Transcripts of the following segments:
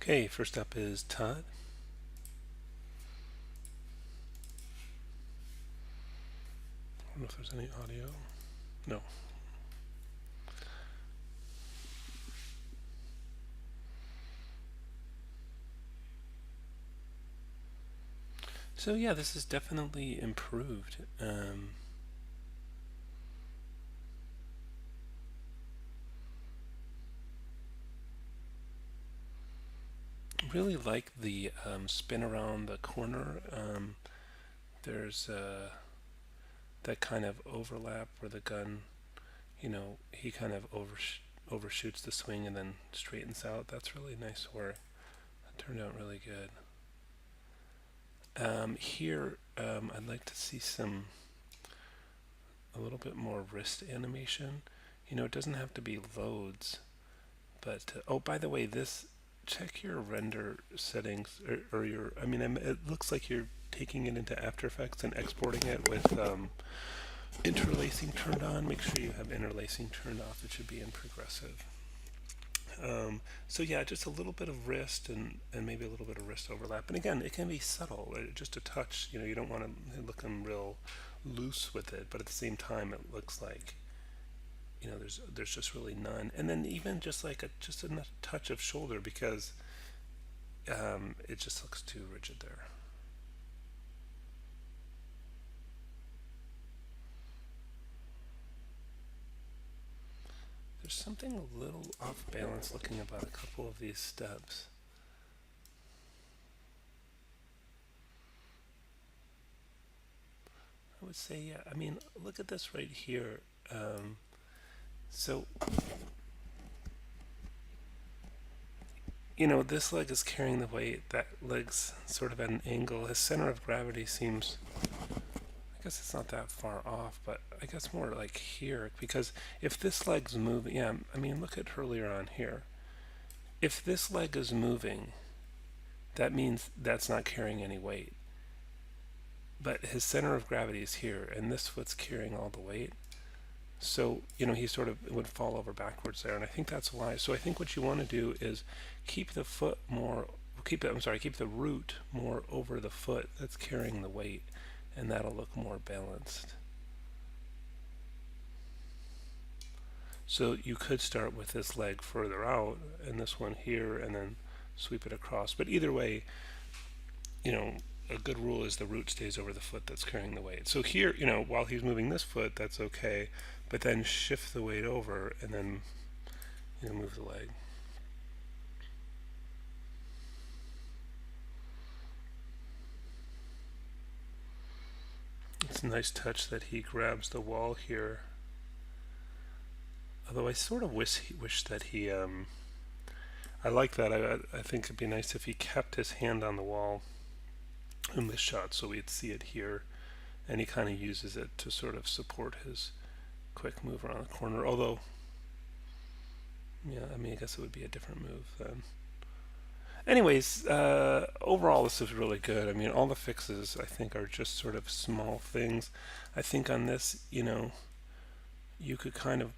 Okay, first up is Todd. I don't know if there's any audio. No. So yeah, this is definitely improved. Really like the spin around the corner. There's that kind of overlap where the gun, he kind of overshoots the swing and then straightens out. That's really nice work. That turned out really good. Here, I'd like to see a little bit more wrist animation. It doesn't have to be loads, but oh, by the way, this check your render settings or your. I mean, it looks like you're taking it into After Effects and exporting it with interlacing turned on. Make sure you have interlacing turned off. It should be in progressive. So yeah, just a little bit of wrist and maybe a little bit of wrist overlap. And again, it can be subtle, just a touch. You don't want to look them real loose with it, but at the same time, it looks like there's just really none. And then even just like just a touch of shoulder because it just looks too rigid there. There's something a little off balance looking about a couple of these steps. I would say, yeah. I mean, look at this right here. So, this leg is carrying the weight. That leg's sort of at an angle. His center of gravity seems, I guess it's not that far off, but I guess more like here. Because if this leg's moving, yeah, I mean, look at earlier on here. If this leg is moving, that means that's not carrying any weight. But his center of gravity is here, and this foot's carrying all the weight. So, he sort of would fall over backwards there, and I think that's why. So I think what you want to do is keep the foot more, keep the root more over the foot that's carrying the weight, and that'll look more balanced. So you could start with this leg further out, and this one here, and then sweep it across. But either way, a good rule is the root stays over the foot that's carrying the weight. So here, while he's moving this foot, that's okay, but then shift the weight over and then, move the leg. It's a nice touch that he grabs the wall here. Although I sort of wish that he, I like that. I think it'd be nice if he kept his hand on the wall in this shot so we'd see it here, and he kind of uses it to sort of support his quick move around the corner. Although, yeah, I mean, I guess it would be a different move then. Anyways, overall this is really good. I mean, all the fixes I think are just sort of small things. I think on this, you could kind of,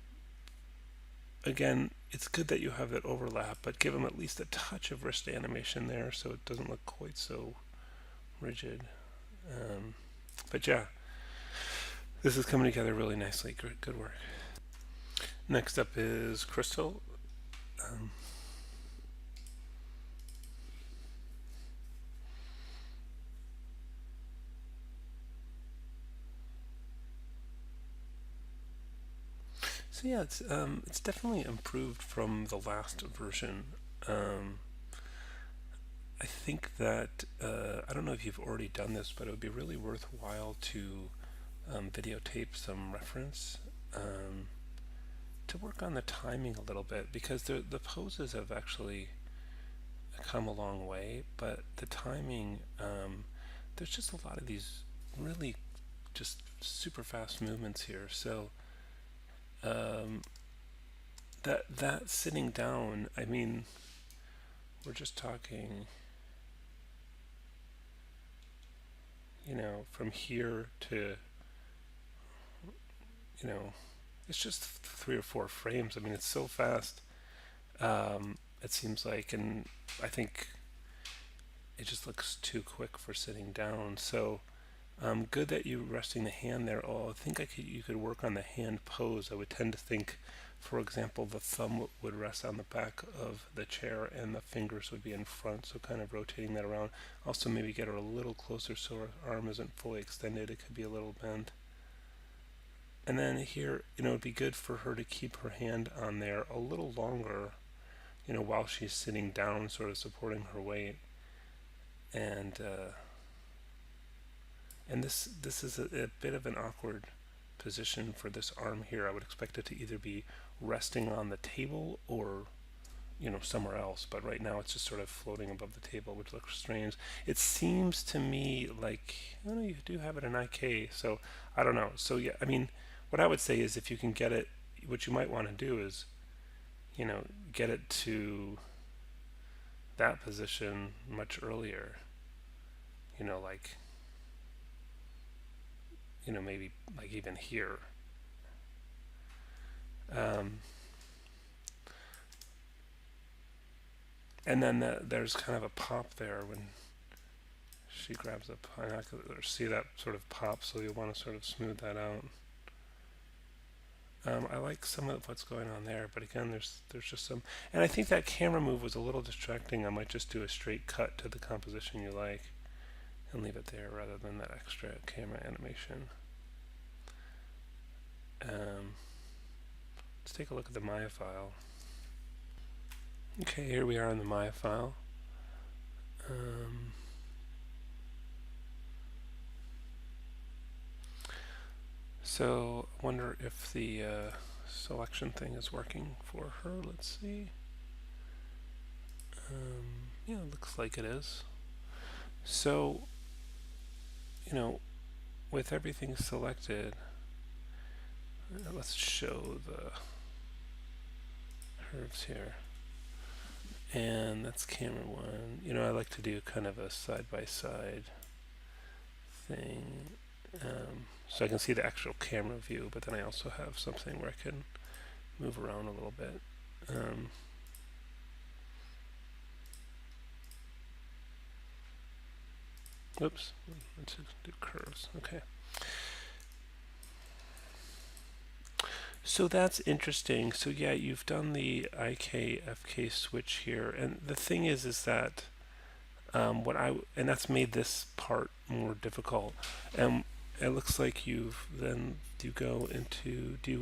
again, it's good that you have that overlap, but give him at least a touch of wrist animation there so it doesn't look quite so rigid. But yeah, this is coming together really nicely. Good work. Next up is Crystal. So yeah, it's definitely improved from the last version. I think that I don't know if you've already done this, but it would be really worthwhile to videotape some reference to work on the timing a little bit because the poses have actually come a long way, but the timing there's just a lot of these really just super fast movements here. So that sitting down, I mean, we're just talking, from here to, it's just 3 or 4 frames. I mean, it's so fast. it seems like, and I think it just looks too quick for sitting down. So good that you're resting the hand there. Oh, I think you could work on the hand pose. I would tend to think, for example, the thumb would rest on the back of the chair and the fingers would be in front, so kind of rotating that around. Also maybe get her a little closer so her arm isn't fully extended. It could be a little bent. And then here, it'd be good for her to keep her hand on there a little longer, while she's sitting down, sort of supporting her weight. And this is a bit of an awkward position for this arm here. I would expect it to either be resting on the table or somewhere else, but right now it's just sort of floating above the table, which looks strange. It seems to me like, oh no, you do have it in IK, so I don't know. So yeah, I mean, what I would say is if you can get it, what you might want to do is, get it to that position much earlier, like, maybe like even here. And then there's kind of a pop there when she grabs a pineapple, or see that sort of pop, so you'll want to sort of smooth that out. I like some of what's going on there, but again, there's just some, and I think that camera move was a little distracting. I might just do a straight cut to the composition you like and leave it there rather than that extra camera animation. Let's take a look at the Maya file. Okay, here we are in the Maya file. So I wonder if the selection thing is working for her. Let's see. Yeah, it looks like it is. So, with everything selected, let's show the curves here. And that's camera one. I like to do kind of a side-by-side thing. So I can see the actual camera view, but then I also have something where I can move around a little bit. Oops, let's do curves. Okay. So that's interesting. So yeah, you've done the IK-FK switch here, and the thing is that and that's made this part more difficult. It looks like do you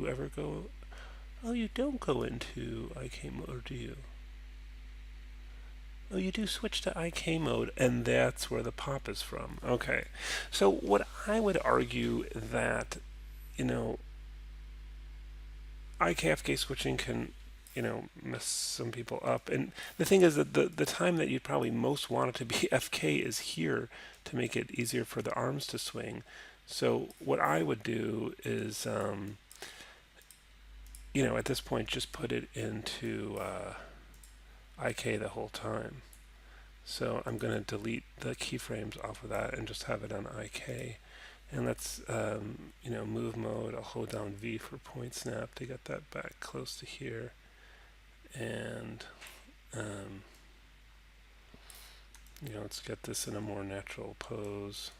ever go? Oh, you don't go into IK mode, or do you? Oh, you do switch to IK mode, and that's where the pop is from. Okay. So what I would argue that, IK-FK switching can, mess some people up. And the thing is that the time that you'd probably most want it to be FK is here to make it easier for the arms to swing. So what I would do is, at this point, just put it into IK the whole time. So I'm going to delete the keyframes off of that and just have it on IK. And let's, move mode. I'll hold down V for point snap to get that back close to here. And, let's get this in a more natural pose.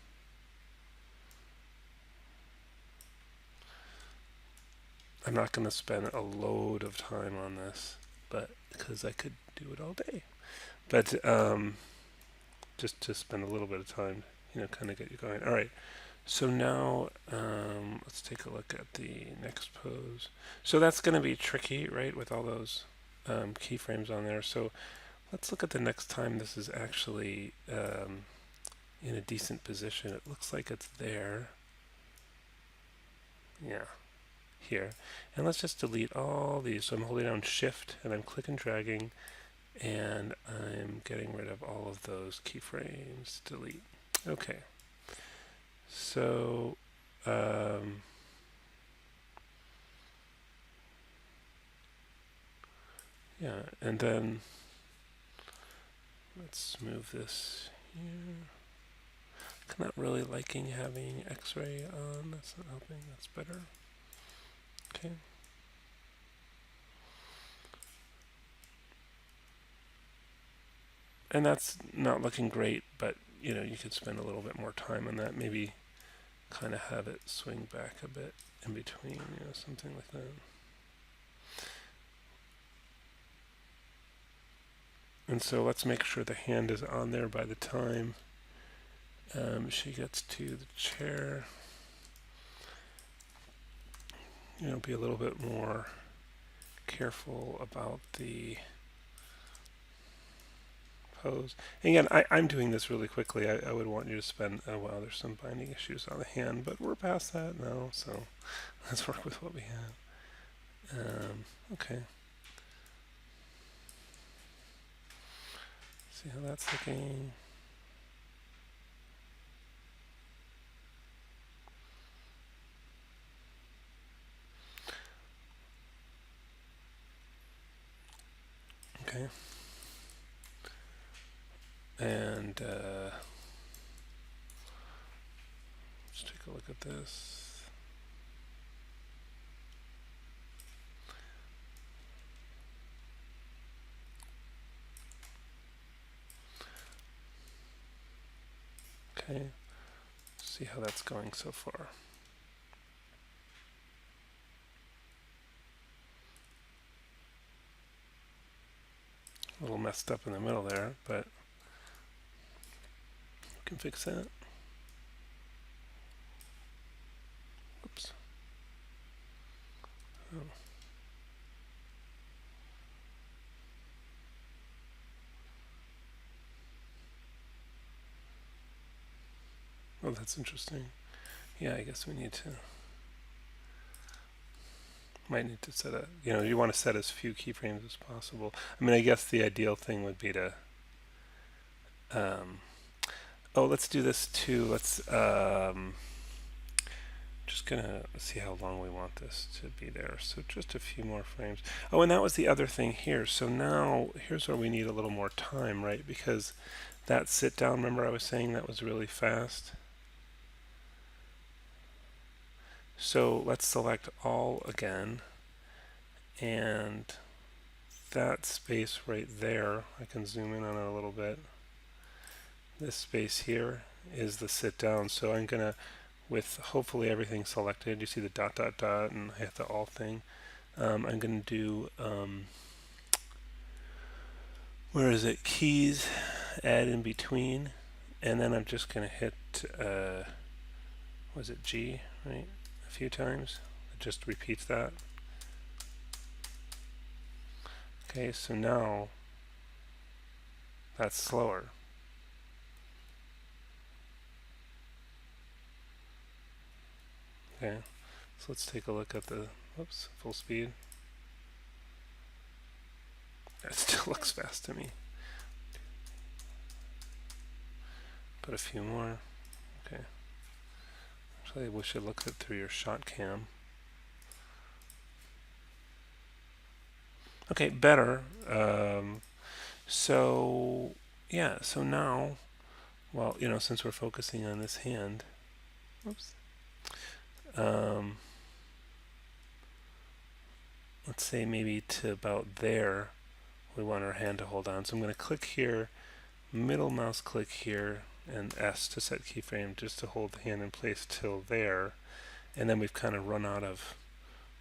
I'm not going to spend a load of time on this, but because I could do it all day. But just to spend a little bit of time, kind of get you going. All right. So now let's take a look at the next pose. So that's going to be tricky, right, with all those keyframes on there. So let's look at the next time this is actually in a decent position. It looks like it's there. Yeah, here. And let's just delete all these. So I'm holding down Shift and I'm click and dragging, and I'm getting rid of all of those keyframes. Delete. Okay. So, yeah, and then let's move this here. I'm not really liking having X-ray on. That's not helping. That's better. Okay. And that's not looking great, but you could spend a little bit more time on that. Maybe kind of have it swing back a bit in between, something like that. And so let's make sure the hand is on there by the time she gets to the chair. Be a little bit more careful about the pose. And again, I'm doing this really quickly. I would want you to spend a while. There's some binding issues on the hand, but we're past that now, so let's work with what we have. Okay. See how that's looking. Okay. And let's take a look at this. Okay. See how that's going so far. A little messed up in the middle there, but we can fix that. Oops. Oh. Oh, that's interesting. Yeah, I guess we need to. Might need to set you want to set as few keyframes as possible. I mean, I guess the ideal thing would be to. Let's do this too. Let's. Just gonna see how long we want this to be there. So just a few more frames. Oh, and that was the other thing here. So now here's where we need a little more time, right? Because that sit down, remember I was saying that was really fast? So let's select all again. And that space right there, I can zoom in on it a little bit. This space here is the sit down. So I'm gonna, with hopefully everything selected, you see the dot dot dot and I hit the all thing. I'm gonna do where is it, keys, add in between, and then I'm just gonna hit was it G, right, a few times. It just repeats that. Okay, so now that's slower. Okay, so let's take a look at the, full speed. That still looks fast to me. Put a few more. Okay. Actually, I wish I looked it through your shot cam. Okay, better. So yeah, so now, well, since we're focusing on this hand, let's say maybe to about there, we want our hand to hold on. So I'm going to click here, middle mouse click here, and S to set keyframe just to hold the hand in place till there. And then we've kind of run out of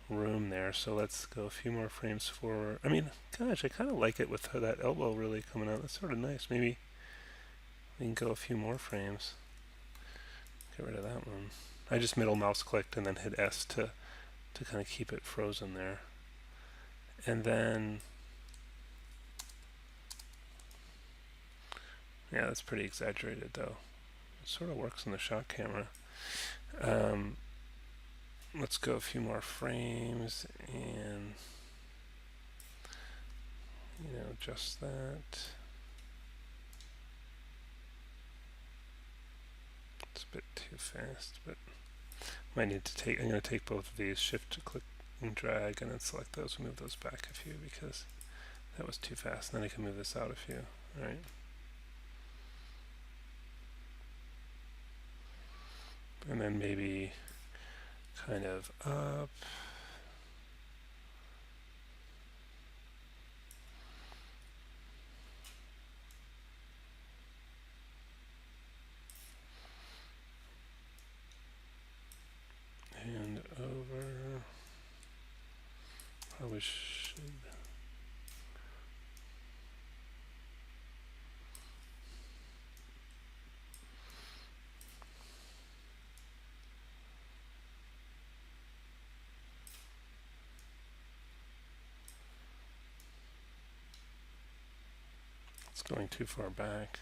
room there. So let's go a few more frames forward. I mean, gosh, I kind of like it with that elbow really coming out. That's sort of nice. Maybe we can go a few more frames. Get rid of that one. I just middle mouse clicked and then hit S to kind of keep it frozen there. And then, yeah, that's pretty exaggerated though. It sort of works in the shot camera. Let's go a few more frames and, just that. It's a bit too fast, but might need to take, I'm going to take both of these, shift to click and drag, and then select those, move those back a few because that was too fast. And then I can move this out a few. All right. And then maybe kind of up. should. It's going too far back.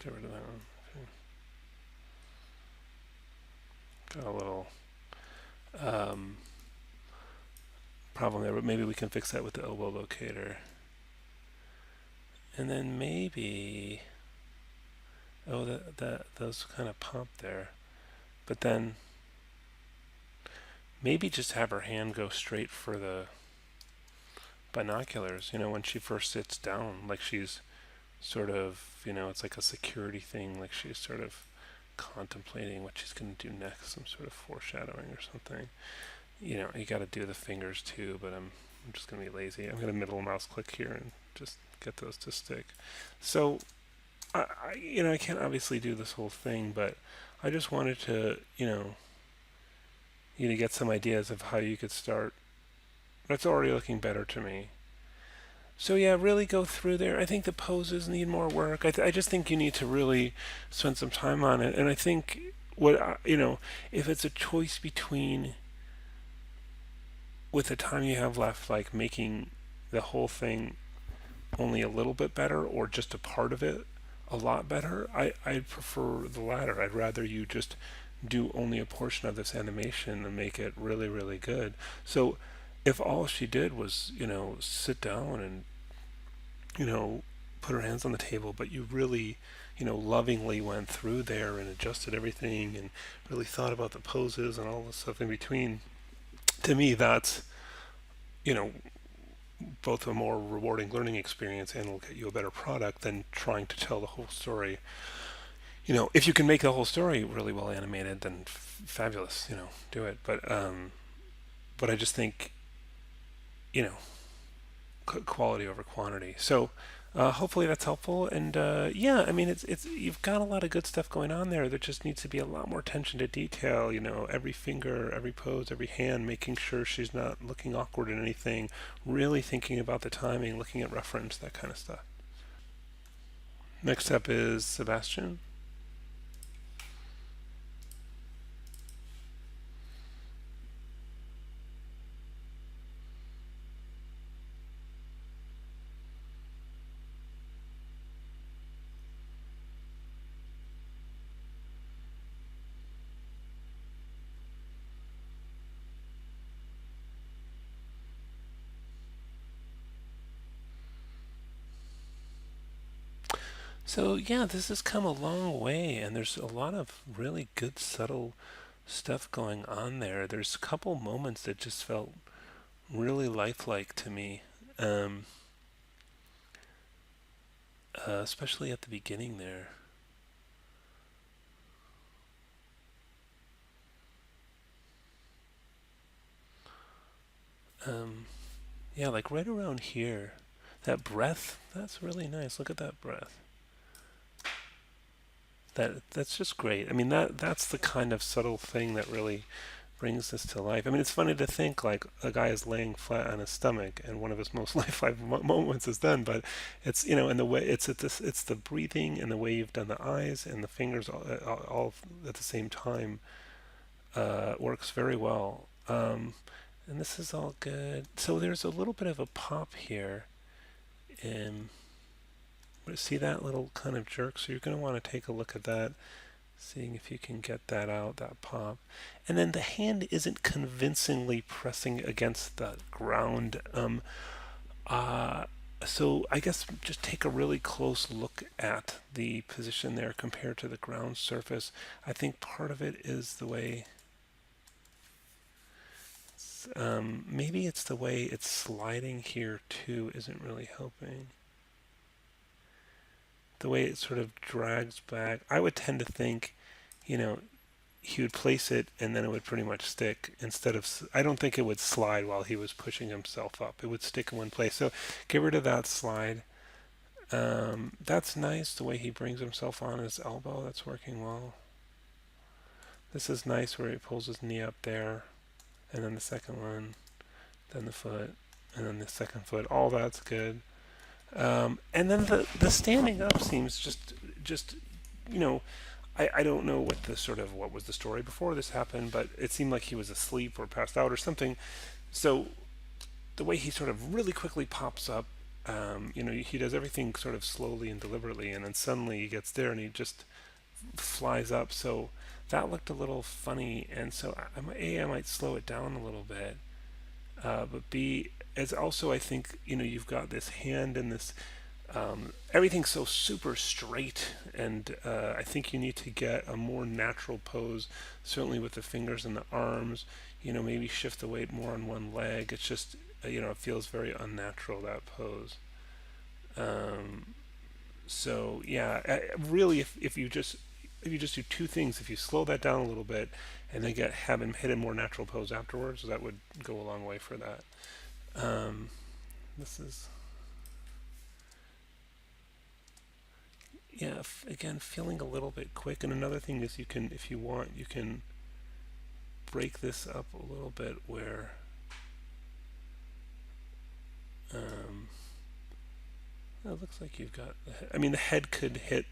Get rid of that one. Okay. Got a little problem there, but maybe we can fix that with the elbow locator. And then maybe, oh, those kind of pop there. But then maybe just have her hand go straight for the binoculars, when she first sits down, like she's sort of, it's like a security thing, like she's sort of contemplating what she's going to do next, some sort of foreshadowing or something. You got to do the fingers too, but I'm just going to be lazy. I'm going to middle mouse click here and just get those to stick. So, I can't obviously do this whole thing, but I just wanted to, you to get some ideas of how you could start. That's already looking better to me. So yeah, really go through there. I think the poses need more work. I just think you need to really spend some time on it. And I think if it's a choice between, with the time you have left, like making the whole thing only a little bit better or just a part of it a lot better, I'd prefer the latter. I'd rather you just do only a portion of this animation and make it really, really good. So if all she did was, sit down and, put her hands on the table, but you really, lovingly went through there and adjusted everything and really thought about the poses and all the stuff in between, to me, that's, you know, both a more rewarding learning experience and will get you a better product than trying to tell the whole story. If you can make the whole story really well animated, then fabulous, do it. But I just think, you know, quality over quantity. So hopefully that's helpful. And yeah, I mean, it's you've got a lot of good stuff going on there. There just needs to be a lot more attention to detail. Every finger, every pose, every hand, making sure she's not looking awkward in anything. Really thinking about the timing, looking at reference, that kind of stuff. Next up is Sebastian. So yeah, this has come a long way, and there's a lot of really good subtle stuff going on there. There's a couple moments that just felt really lifelike to me, um, especially at the beginning there. Um, yeah, like right around here. That breath, that's really nice. Look at that breath. That's just great. I mean, that's the kind of subtle thing that really brings this to life. I mean, it's funny to think like a guy is laying flat on his stomach and one of his most lifelike moments is done, but it's and the way it's the breathing and the way you've done the eyes and the fingers all at the same time works very well. And this is all good. So there's a little bit of a pop here. Um, See that little kind of jerk? So you're going to want to take a look at that, seeing if you can get that out, that pop. And then the hand isn't convincingly pressing against the ground. Uh, so I guess just take a really close look at the position there compared to the ground surface. I think part of it is the way, maybe it's the way it's sliding here too isn't really helping. The way it sort of drags back. I would tend to think, you know, he would place it and then it would pretty much stick instead of. I don't think it would slide while he was pushing himself up. It would stick in one place. So get rid of that slide. That's nice. The way he brings himself on his elbow. That's working well. This is nice where he pulls his knee up there, and then the second one, then the foot, and then the second foot. All that's good. And then the standing up seems just you know I don't know what the sort of what was the story before this happened, but it seemed like he was asleep or passed out or something. So the way he sort of really quickly pops up, he does everything sort of slowly and deliberately, and then suddenly he gets there and he just flies up. So that looked a little funny, and so I might slow it down a little bit. But B, as also I think you've got this hand and this everything's so super straight, and I think you need to get a more natural pose, certainly with the fingers and the arms. Maybe shift the weight more on one leg. It's just it feels very unnatural, that pose. Um, so yeah, really, if you just do two things, if you slow that down a little bit, and then have him hit a more natural pose afterwards, that would go a long way for that. Um, this is yeah. Again, feeling a little bit quick, and another thing is you can, if you want, you can break this up a little bit where um, it looks like you've got. I mean, the head could hit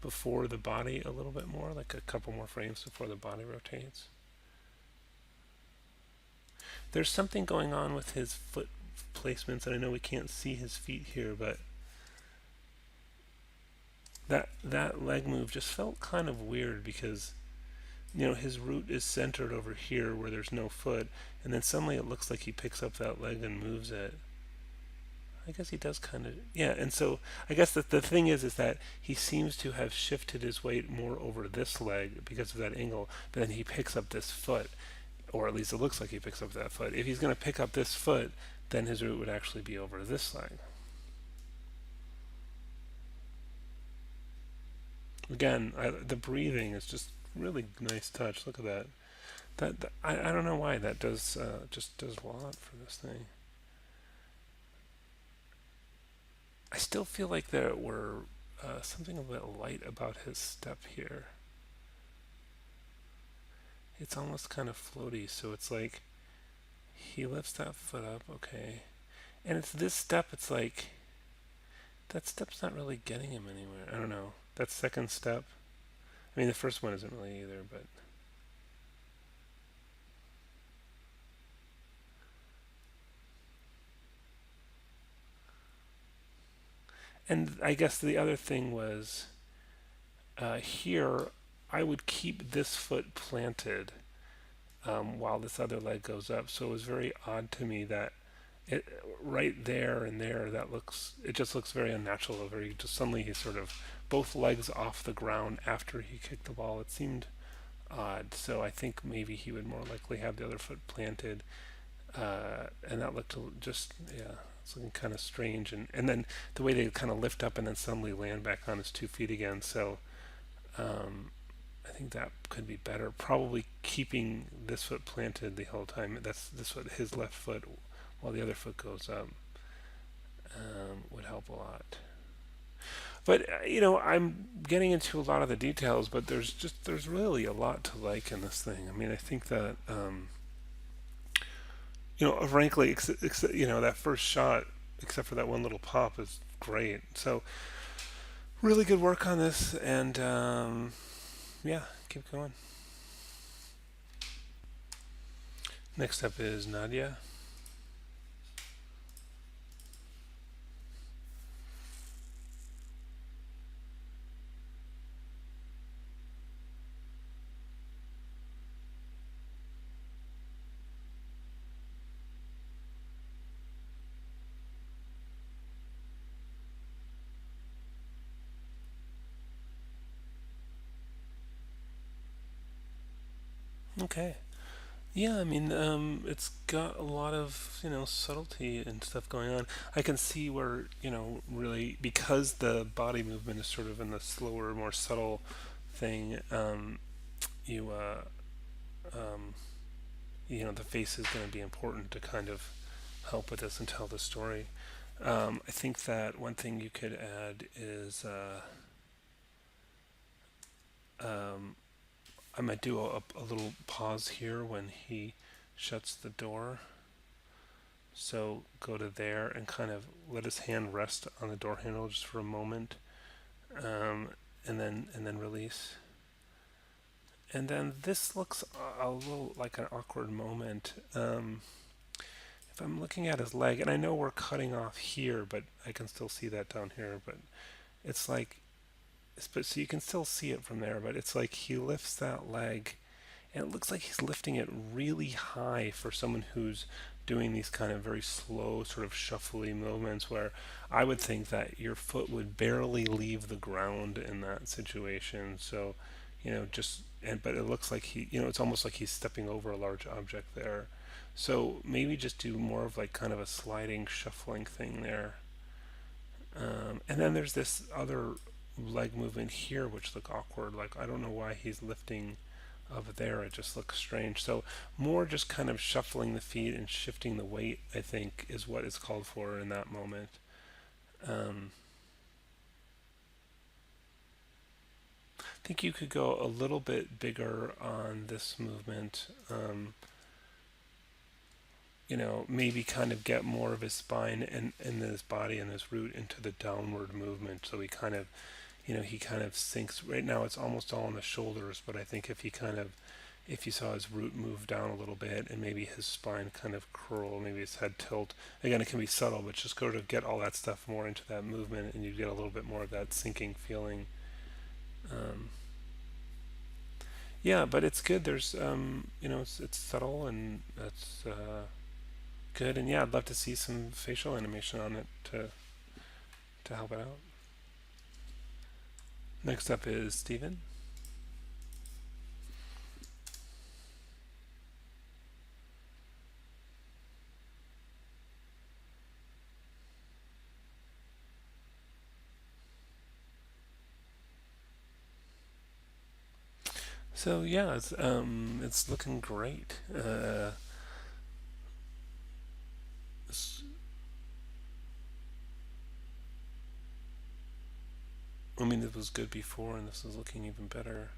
before the body a little bit more, like a couple more frames before the body rotates. There's something going on with his foot placements, and I know we can't see his feet here, but that leg move just felt kind of weird because his root is centered over here where there's no foot, and then suddenly it looks like he picks up that leg and moves it. I guess he does kind of, yeah. And so I guess that the thing is that he seems to have shifted his weight more over this leg because of that angle, but then he picks up this foot, or at least it looks like he picks up that foot. If he's going to pick up this foot, then his root would actually be over this leg. Again, the breathing is just really nice touch. Look at that. I don't know why that does just does a lot for this thing. I still feel like there were something a bit light about his step here. It's almost kind of floaty, so it's like he lifts that foot up, okay, and it's this step. It's like that step's not really getting him anywhere. I don't know. That second step. I mean, the first one isn't really either, but and I guess the other thing was here. I would keep this foot planted while this other leg goes up. So it was very odd to me that it right there and there it just looks very unnatural. Very just suddenly he's sort of both legs off the ground after he kicked the ball. It seemed odd. So I think maybe he would more likely have the other foot planted, and that looked just yeah. It's looking kind of strange, and then the way they kind of lift up and then suddenly land back on his 2 feet again. So um, I think that could be better. Probably keeping this foot planted the whole time. That's this foot, his left foot, while the other foot goes up, would help a lot. But I'm getting into a lot of the details, but there's really a lot to like in this thing. I mean, I think that frankly, that first shot, except for that one little pop, is great. So really good work on this, and yeah, keep going. Next up is Nadia. Okay. Yeah, I mean, it's got a lot of, subtlety and stuff going on. I can see where, really, because the body movement is sort of in the slower, more subtle thing, you, um, the face is going to be important to kind of help with this and tell the story. I think that one thing you could add is, um, I might do a little pause here when he shuts the door. So go to there and kind of let his hand rest on the door handle just for a moment, um, and then release. And then this looks a little like an awkward moment. If I'm looking at his leg, and I know we're cutting off here, but I can still see that down here. But it's like, but so you can still see it from there. But it's like he lifts that leg, and it looks like he's lifting it really high for someone who's doing these kind of very slow, sort of shuffly movements. Where I would think that your foot would barely leave the ground in that situation. So, just but it looks like it's almost like he's stepping over a large object there. So maybe just do more of like kind of a sliding, shuffling thing there. And then there's this other leg movement here, which look awkward. Like I don't know why he's lifting up there. It just looks strange. So more just kind of shuffling the feet and shifting the weight, I think, is what is called for in that moment. Um, I think you could go a little bit bigger on this movement. Maybe kind of get more of his spine and his body and his root into the downward movement. So he kind of sinks. Right now it's almost all on the shoulders, but I think if you saw his root move down a little bit and maybe his spine kind of curl, maybe his head tilt. Again, it can be subtle, but just go to get all that stuff more into that movement and you get a little bit more of that sinking feeling. Um, yeah, but it's good. It's subtle and it's good. And yeah, I'd love to see some facial animation on it to help it out. Next up is Steven. So yeah, it's looking great. I mean, it was good before, and this is looking even better.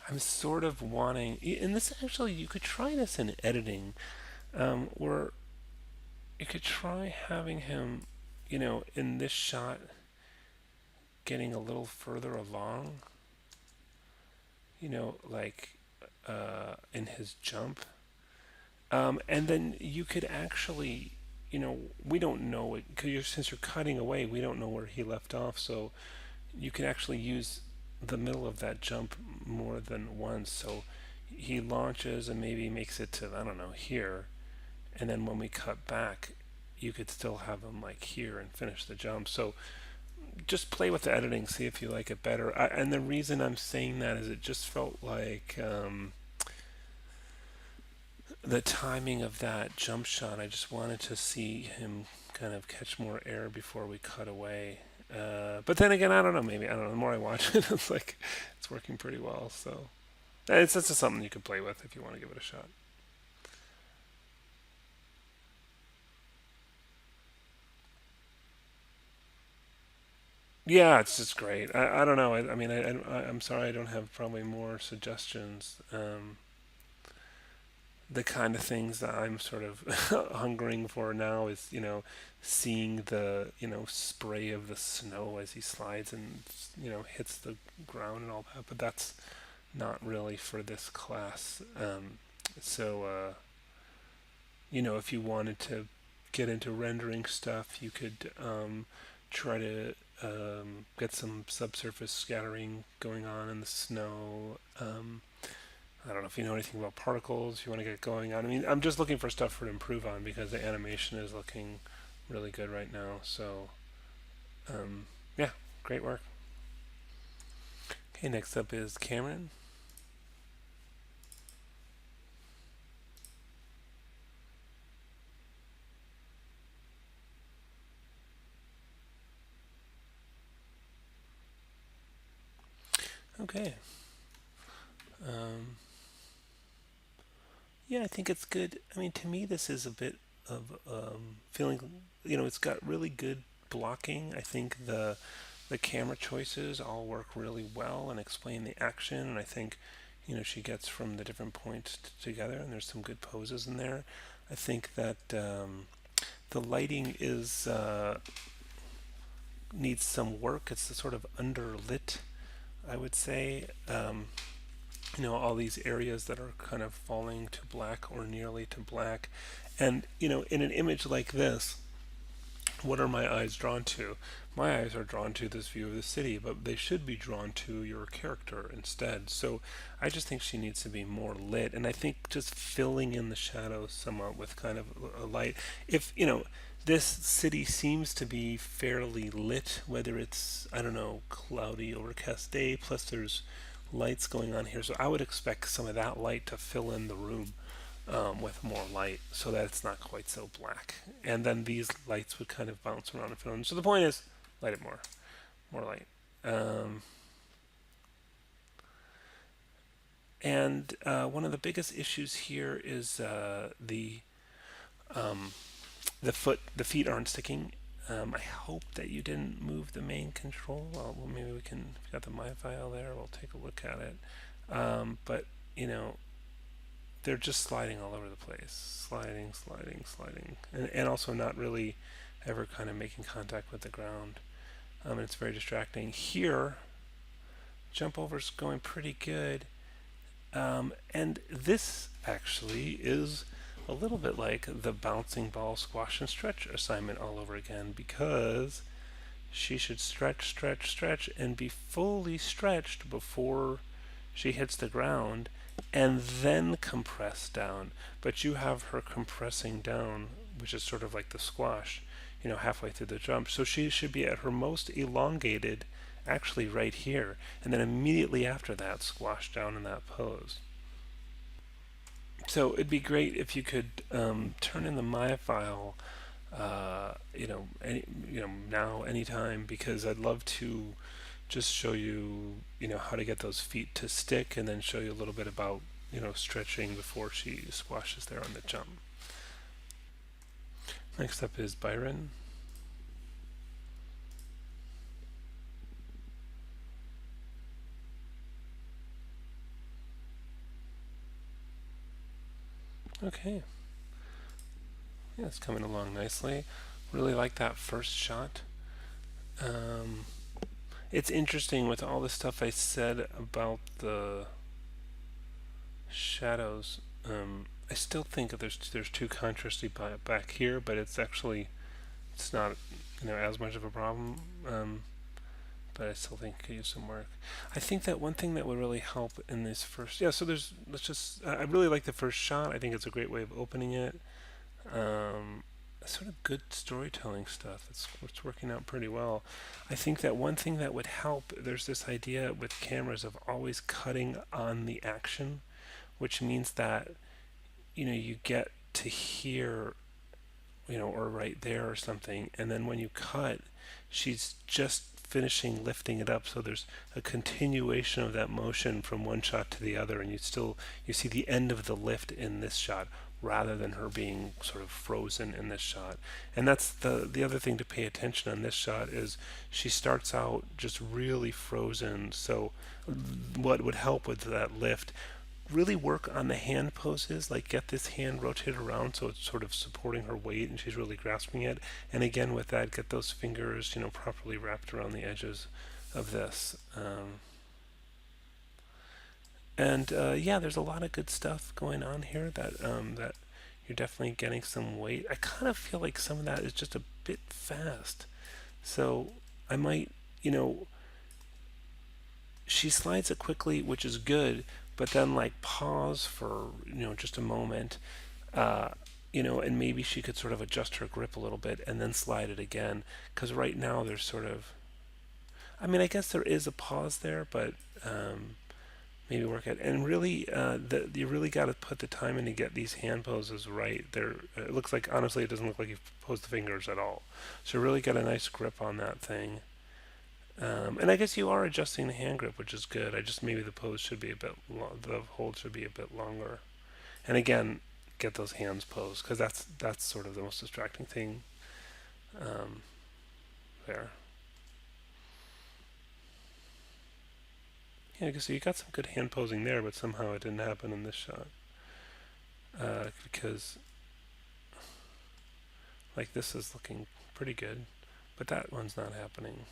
I'm sort of wanting, and this actually, you could try this in editing, where you could try having him, in this shot, getting a little further along, like in his jump. And then you could actually, we don't know it, because since you're cutting away, we don't know where he left off, so you can actually use the middle of that jump more than once. So he launches and maybe makes it to, I don't know, here, and then when we cut back, you could still have him like here and finish the jump. So just play with the editing, see if you like it better. And the reason I'm saying that is it just felt like the timing of that jump shot. I just wanted to see him kind of catch more air before we cut away. But then again, I don't know. Maybe I don't know. The more I watch it, it's like it's working pretty well. So it's just something you can play with if you want to give it a shot. Yeah, it's just great. I don't know. I mean, I'm sorry I don't have probably more suggestions. The kind of things that I'm sort of hungering for now is, seeing the, spray of the snow as he slides and, hits the ground and all that. But that's not really for this class. So, if you wanted to get into rendering stuff, you could try to get some subsurface scattering going on in the snow. I don't know if you know anything about particles. If you want to get going on. I mean, I'm just looking for stuff to improve on because the animation is looking really good right now. So, yeah, great work. Okay, next up is Cameron. Okay. Um, yeah, I think it's good. I mean, to me, this is a bit of feeling. It's got really good blocking. I think the camera choices all work really well and explain the action. And I think, she gets from the different points together, and there's some good poses in there. I think that the lighting is needs some work. It's the sort of underlit, I would say. All these areas that are kind of falling to black or nearly to black. And, in an image like this, what are my eyes drawn to? My eyes are drawn to this view of the city, but they should be drawn to your character instead. So I just think she needs to be more lit. And I think just filling in the shadows somewhat with kind of a light. If, this city seems to be fairly lit, whether it's, I don't know, cloudy, overcast day, plus there's lights going on here. So I would expect some of that light to fill in the room with more light so that it's not quite so black. And then these lights would kind of bounce around and fill in. So the point is, light it more light. And one of the biggest issues here is the feet aren't sticking. I hope that you didn't move the main control. Well, maybe we can. If you got the my file there, we'll take a look at it. But you know, they're just sliding all over the place, sliding, and also not really ever kind of making contact with the ground. And it's very distracting. Here, jump over's going pretty good. And this actually is a little bit like the bouncing ball squash and stretch assignment all over again, because she should stretch, and be fully stretched before she hits the ground, and then compress down. But you have her compressing down, which is sort of like the squash, halfway through the jump. So she should be at her most elongated actually right here, and then immediately after that squash down in that pose. So it'd be great if you could turn in the Maya file, now anytime, because I'd love to just show you, how to get those feet to stick, and then show you a little bit about, stretching before she squashes there on the jump. Next up is Byron. Okay. Yeah, it's coming along nicely. Really like that first shot. Um, it's interesting with all the stuff I said about the shadows. I still think that there's too contrasty back here, but it's not as much of a problem. But I still think it could use some work. I think that one thing that would really help in this first, yeah. So I really like the first shot. I think it's a great way of opening it. Sort of good storytelling stuff. It's working out pretty well. I think that one thing that would help, there's this idea with cameras of always cutting on the action, which means that you get to here, or right there or something, and then when you cut, she's just finishing lifting it up, so there's a continuation of that motion from one shot to the other, and you see the end of the lift in this shot rather than her being sort of frozen in this shot. And that's the other thing to pay attention on this shot is she starts out just really frozen. So what would help with that lift, really work on the hand poses, like get this hand rotated around so it's sort of supporting her weight and she's really grasping it. And again, with that, get those fingers, properly wrapped around the edges of this. Yeah, there's a lot of good stuff going on here that you're definitely getting some weight. I kind of feel like some of that is just a bit fast. So I might, she slides it quickly, which is good, but then like pause for just a moment, and maybe she could sort of adjust her grip a little bit and then slide it again. Because right now there's sort of, I guess there is a pause there, but maybe work it. And really, you really got to put the time in to get these hand poses right. It looks like, honestly, it doesn't look like you've posed the fingers at all. So really get a nice grip on that thing. And I guess you are adjusting the hand grip, which is good. I just maybe the pose should be the hold should be a bit longer. And again, get those hands posed because that's sort of the most distracting thing um, there. Yeah, so you got some good hand posing there, but somehow it didn't happen in this shot because like this is looking pretty good, but that one's not happening.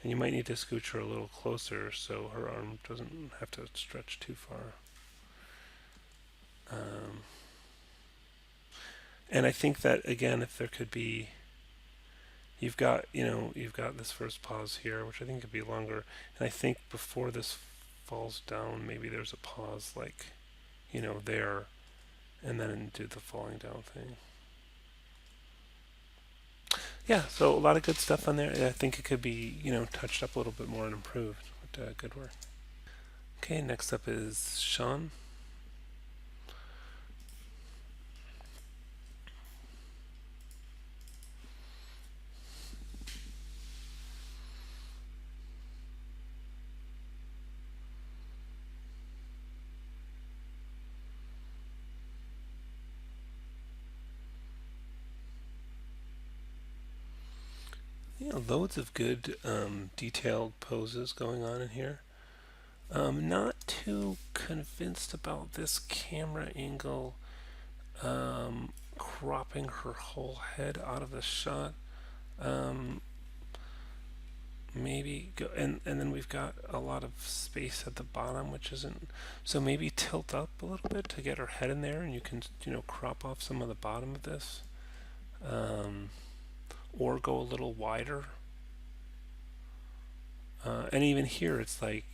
And you might need to scooch her a little closer so her arm doesn't have to stretch too far. Um, and I think that again, if there could be, you've got this first pause here, which I think could be longer. And I think before this falls down, maybe there's a pause like, there, and then do the falling down thing. Yeah, so a lot of good stuff on there. I think it could be, touched up a little bit more and improved. But good work. Okay, next up is Shaun. Loads of good detailed poses going on in here. Not too convinced about this camera angle cropping her whole head out of the shot. Um, maybe go, and then we've got a lot of space at the bottom, which isn't so. Maybe tilt up a little bit to get her head in there, and you can crop off some of the bottom of this, um, or go a little wider. And even here, it's like,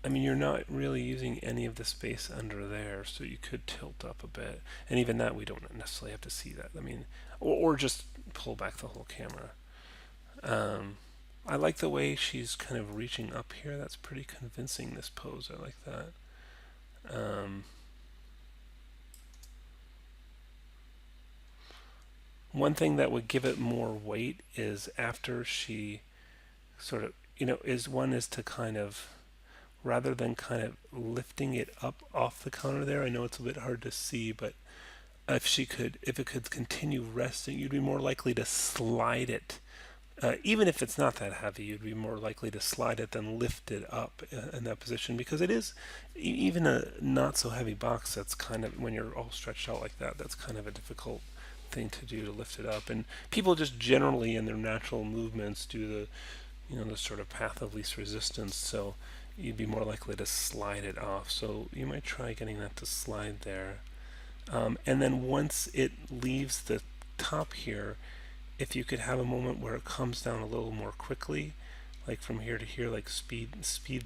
I mean, you're not really using any of the space under there, so you could tilt up a bit. And even that, we don't necessarily have to see that. I mean, or just pull back the whole camera. Um, I like the way she's kind of reaching up here. That's pretty convincing, this pose. I like that. Um, One thing that would give it more weight is after she sort of, is to kind of, rather than kind of lifting it up off the counter there. I know it's a bit hard to see, but if it could continue resting, you'd be more likely to slide it. Even if it's not that heavy, you'd be more likely to slide it than lift it up in that position because it is, even a not so heavy box, that's kind of, when you're all stretched out like that, that's kind of a difficult thing to do, to lift it up. And people just generally in their natural movements do the sort of path of least resistance, so you'd be more likely to slide it off. So you might try getting that to slide there. And then once it leaves the top here, if you could have a moment where it comes down a little more quickly, like from here to here, like speed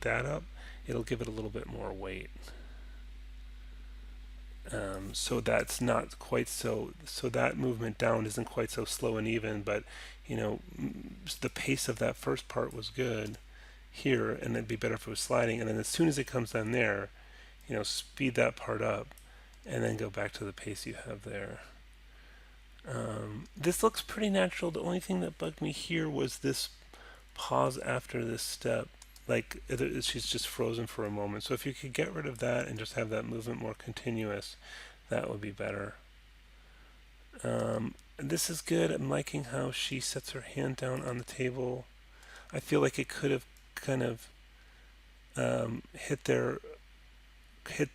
that up, it'll give it a little bit more weight. So that's not quite so that movement down isn't quite so slow and even, but the pace of that first part was good here, and it'd be better if it was sliding. And then as soon as it comes down there, speed that part up, and then go back to the pace you have there. This looks pretty natural. The only thing that bugged me here was this pause after this step. Like she's just frozen for a moment. So if you could get rid of that and just have that movement more continuous, that would be better. This is good. I'm liking how she sets her hand down on the table. I feel like it could have kind of hit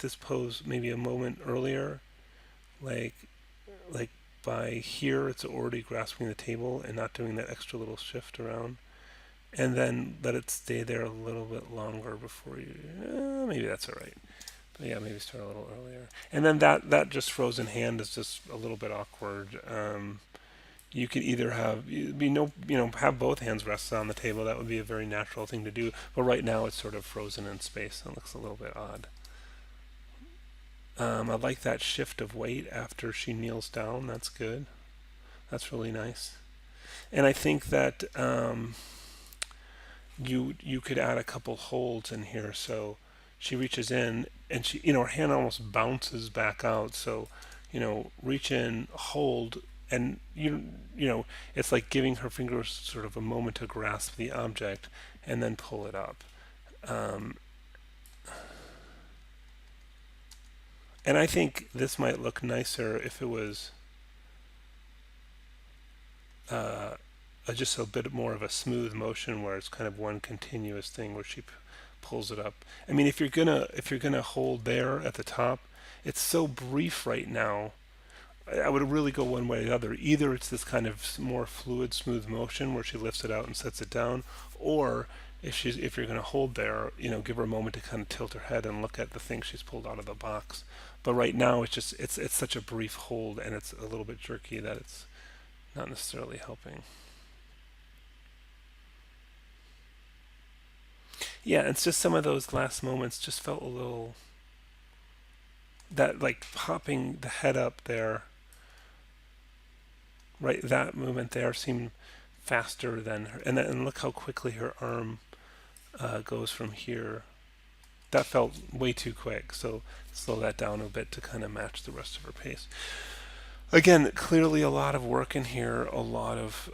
this pose maybe a moment earlier, like like by here it's already grasping the table and not doing that extra little shift around, and then let it stay there a little bit longer before you. Maybe that's all right. But yeah, maybe start a little earlier. And then that just frozen hand is just a little bit awkward. You could either have both hands rested on the table. That would be a very natural thing to do. But right now it's sort of frozen in space and it looks a little bit odd. I like that shift of weight after she kneels down. That's good. That's really nice. And I think that you could add a couple holds in here. So she reaches in and her hand almost bounces back out. So reach in, hold, and you know, it's like giving her fingers sort of a moment to grasp the object and then pull it up. Um, and I think this might look nicer if it was uh, just a bit more of a smooth motion where it's kind of one continuous thing where she pulls it up. I mean, if you're gonna hold there at the top, it's so brief right now. I would really go one way or the other. Either it's this kind of more fluid, smooth motion where she lifts it out and sets it down, or if you're going to hold there, give her a moment to kind of tilt her head and look at the thing she's pulled out of the box. But right now, it's such a brief hold and it's a little bit jerky that it's not necessarily helping. Yeah, it's just some of those last moments just felt a little, that like popping the head up there, right? That movement there seemed faster than her, and look how quickly her arm goes from here. That felt way too quick, so slow that down a bit to kind of match the rest of her pace. Again, clearly a lot of work in here, a lot of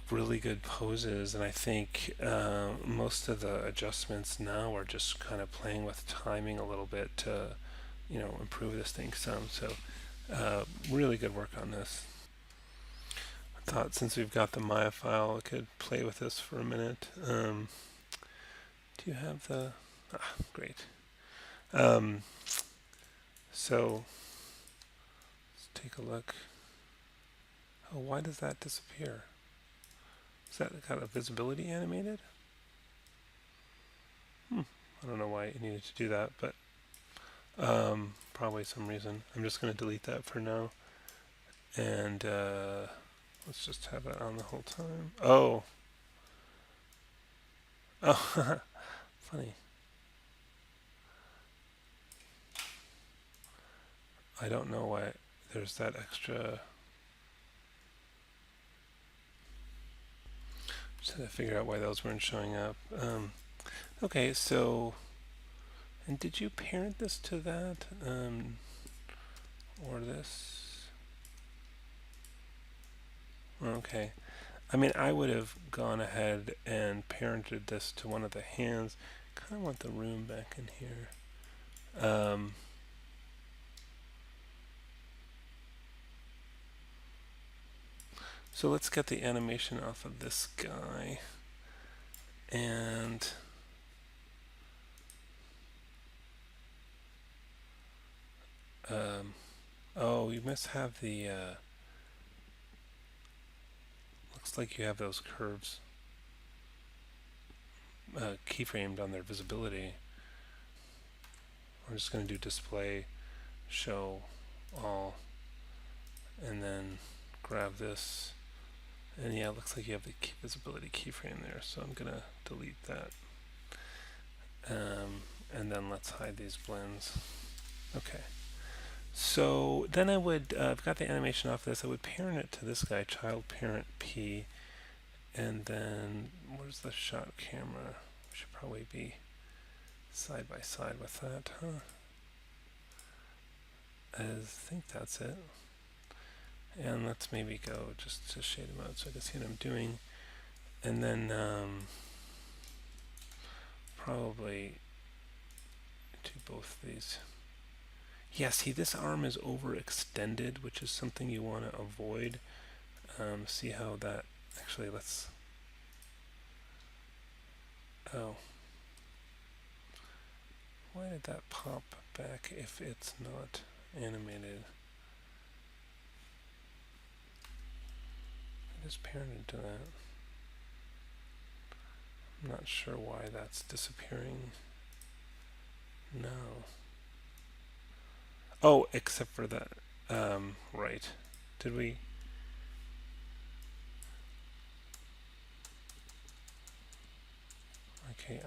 really good poses, and I think most of the adjustments now are just kind of playing with timing a little bit to, improve this thing some. So, really good work on this. I thought since we've got the Maya file, I could play with this for a minute. Do you have the? Great. Um, so let's take a look. Oh, why does that disappear? Is that got a visibility animated? I don't know why it needed to do that, but probably some reason. I'm just going to delete that for now. And let's just have that on the whole time. Oh. Oh, funny. I don't know why there's that extra. Just had to figure out why those weren't showing up. Okay, so, and did you parent this to that, or this? Okay. I mean, I would have gone ahead and parented this to one of the hands. Kind of want the room back in here. So let's get the animation off of this guy. And oh, you must have the looks like you have those curves keyframed on their visibility. We're just going to do display, show all, and then grab this. And yeah, it looks like you have the visibility keyframe there, so I'm going to delete that. And then let's hide these blends. Okay. So then I would, I've got the animation off this, I would parent it to this guy, child parent P, and then where's the shot camera? Should probably be side by side with that, huh? I think that's it. And let's maybe go just to shade them out so I can see what I'm doing. And then probably do both of these. Yeah, see, this arm is overextended, which is something you want to avoid. See how that, actually, let's, oh. Why did that pop back if it's not animated? I just parented to that. I'm not sure why that's disappearing. No. Oh, except for that. Right. Did we? Okay,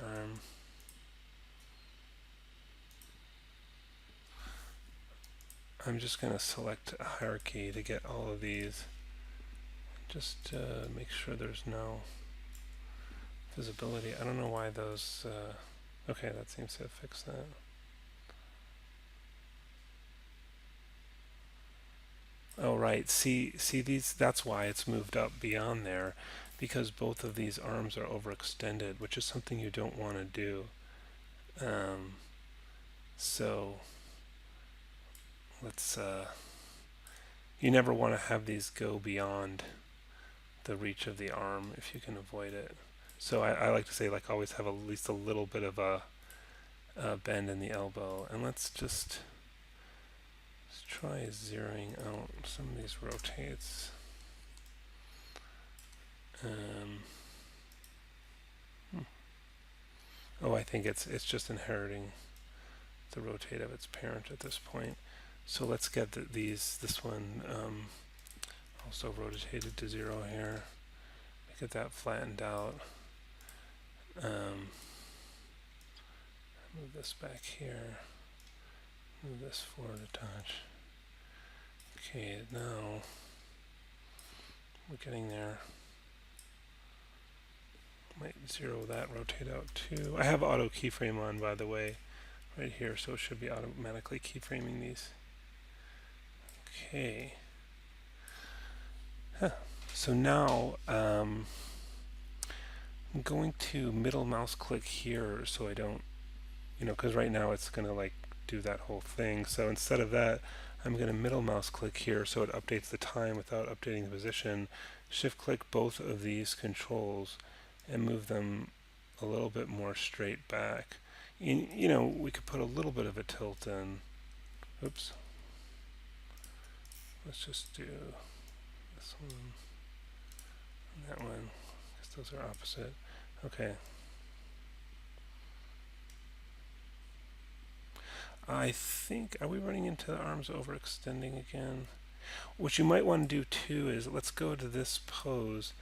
I'm just going to select a hierarchy to get all of these. Just make sure there's no visibility. I don't know why those. Okay, that seems to fix that. Oh, right. See these. That's why it's moved up beyond there, because both of these arms are overextended, which is something you don't want to do. Um, so let's. You never want to have these go beyond the reach of the arm if you can avoid it. So I like to say, like, always have at least a little bit of a bend in the elbow, and let's try zeroing out some of these rotates. Um, oh, I think it's just inheriting the rotate of its parent at this point. So let's get this one also rotated to 0 here. Get that flattened out. Move this back here. Move this forward a touch. Okay, now we're getting there. Might zero that, rotate out too. I have auto keyframe on, by the way, right here, so it should be automatically keyframing these. Okay. Huh. So now I'm going to middle mouse click here so I don't, because right now it's going to like do that whole thing. So instead of that, I'm going to middle mouse click here so it updates the time without updating the position. Shift click both of these controls and move them a little bit more straight back. We could put a little bit of a tilt in. Oops. Let's just do this one and that one, because those are opposite. Okay. I think, are we running into the arms overextending again? What you might want to do too is, let's go to this pose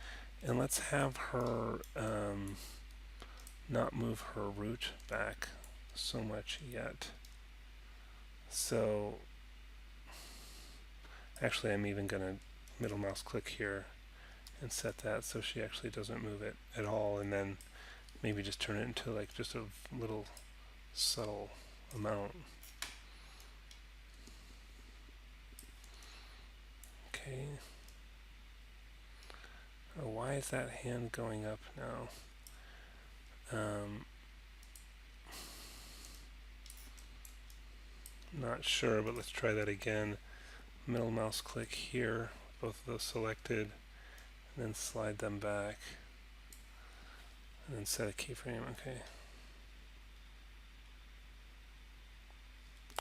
and let's have her not move her root back so much yet. So actually I'm even going to middle mouse click here and set that so she actually doesn't move it at all, and then maybe just turn it into like just a little subtle amount. Okay. Oh, why is that hand going up now? Not sure, but let's try that again. Middle mouse click here, both of those selected, and then slide them back, and then set a keyframe. Okay.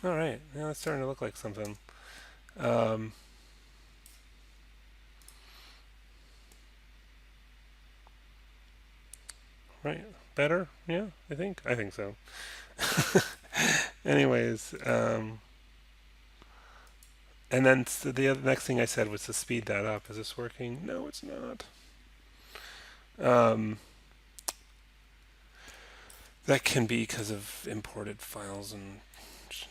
All right, now it's starting to look like something. Right, better? Yeah, I think so. Anyways, and then the next thing I said was to speed that up. Is this working? No, it's not. That can be because of imported files and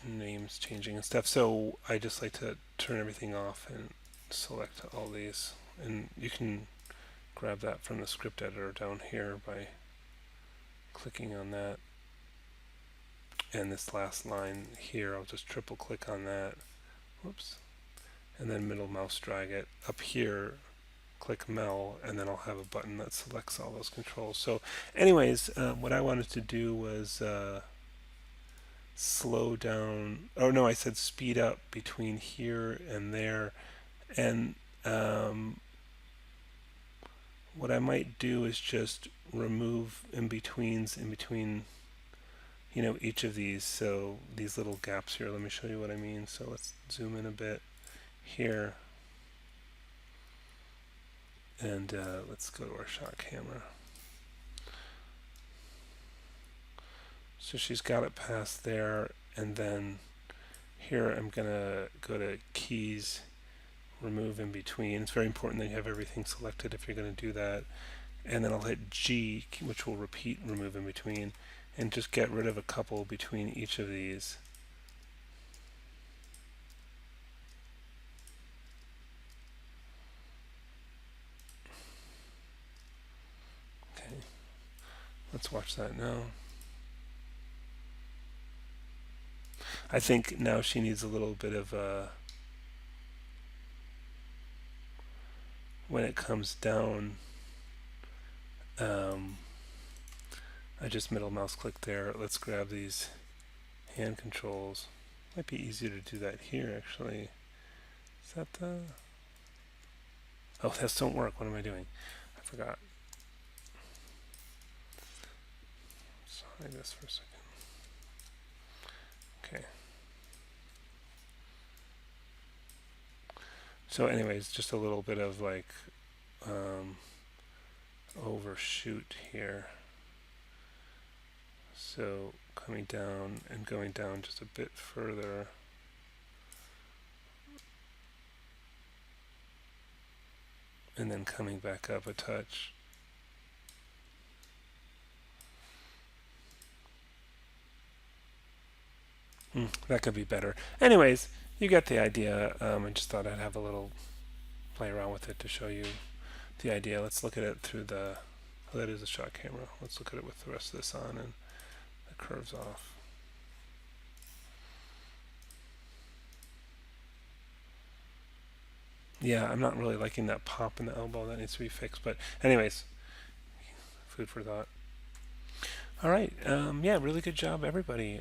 names changing and stuff. So I just like to turn everything off and select all these. And you can grab that from the script editor down here by clicking on that. And this last line here, I'll just triple click on that. Whoops. And then middle mouse drag it up here, click Mel, and then I'll have a button that selects all those controls. So anyways, what I wanted to do was slow down, oh no, I said speed up between here and there. And what I might do is just remove in-betweens in between each of these. So these little gaps here, let me show you what I mean. So let's zoom in a bit here. And let's go to our shot camera. So she's got it past there, and then here I'm going to go to keys, remove in between. It's very important that you have everything selected if you're going to do that. And then I'll hit G, which will repeat remove in between, and just get rid of a couple between each of these. Okay, let's watch that now. I think now she needs a little bit of when it comes down, I just middle mouse click there. Let's grab these hand controls. Might be easier to do that here, actually. Is that the... Oh, this don't work. What am I doing? I forgot. Sorry, this for a second. Okay. So anyways, just a little bit of like overshoot here. So coming down and going down just a bit further. And then coming back up a touch. That could be better. Anyways, you get the idea. I just thought I'd have a little play around with it to show you the idea. Let's look at it through the... Oh, that is a shot camera. Let's look at it with the rest of this on and the curves off. Yeah, I'm not really liking that pop in the elbow. That needs to be fixed. But anyways, food for thought. All right. Yeah, really good job, everybody.